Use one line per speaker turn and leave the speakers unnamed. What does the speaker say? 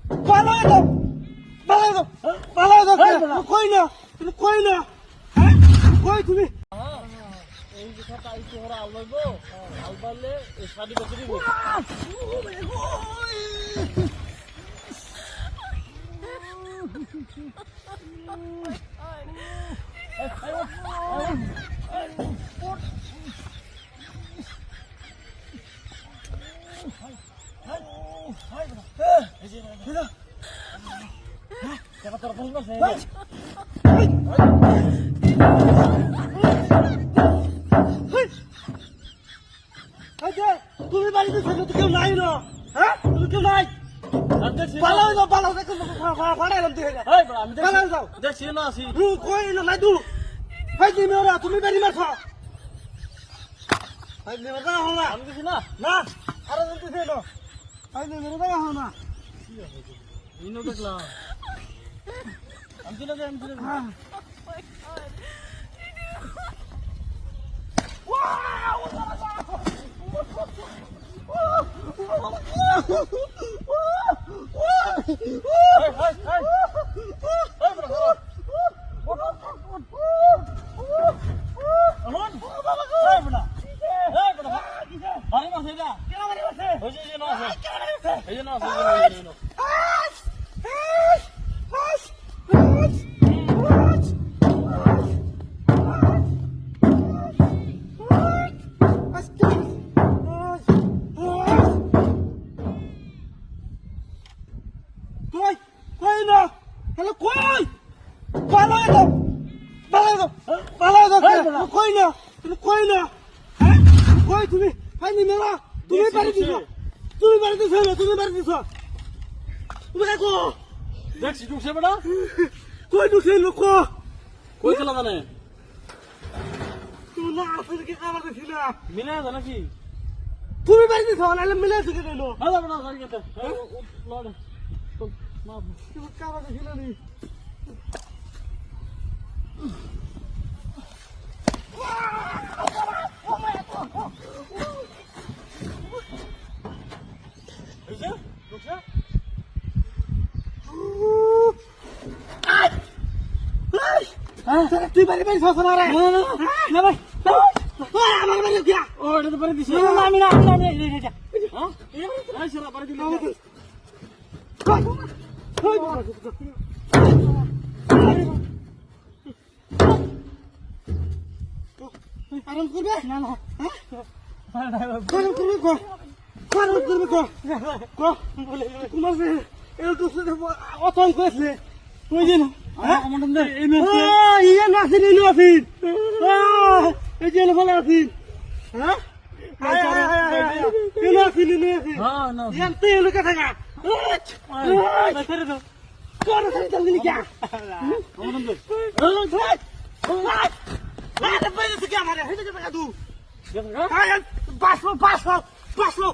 পালাই দাও পালাই দাও পালাই দাও কই না তুমি কই না হ্যাঁ কই তুমি
এই কথাটা আইতে ওরা আলবাইবো আলবাইলে এই শাড়ি বেঁচে দিব
তুমি বাড়িতে থাকো তো কেউ নাই না হ্যাঁ তুমি কেউ নাই পালাই দাও পালাই ফাড়াইলাম দেখে পালাই যাও
দেখছি না আছি
কই না নাই দু ভাই তুমি ওরা তুমি বাড়ি মারছ ভাই নেমে যাও না
আমি কিছু না
না আরে বলতে ছিল ভাই নেমে যাও না
ইনো দেখলাম আমি চলে যাই
হ্যাঁ কই কই না হ্যালো কই পালাই দাও কই না তুমি কই না হ্যাঁ কই তুমি ভাই নেমে না তুমি বাড়ি দিছো তুমি বাড়ি দিছো তুমি দেখো
দেখছি ঢুকছে বেটা
কই ঢুকছে লোক
কই খেলা জানে
তুমি না আসলে কি খাবার দিছি না
মিলে আছে নাকি
তুমি বাড়ি দিছো নাহলে মিলে আছে কেন
হ্যাঁ যাবে না গাড়ি গেতে লড়ে
তুমি খাবার দিছি না নি তুই বাড়ি বাড়ি সস মারে না ভাই আমার বাড়ি গিয়া
ও এটা তো পারে দিছে
না আমি
হ্যাঁ এই সেরা পারে দিলে
আরাম করবে
না না
আরাম করবে তোমার অতন করেছে ওই যে ইয়ে নাসিন ইনু আসিন এই যে ভালো আসিন হ্যাঁ ইনু আসিন
হ্যাঁ না
এমতে এলাকা থাকা
ছেড়ে দাও
কোন সারি চলবি কি আরে বাইরে থেকে আমারে হেঁটে যাবে কাদু বাসলো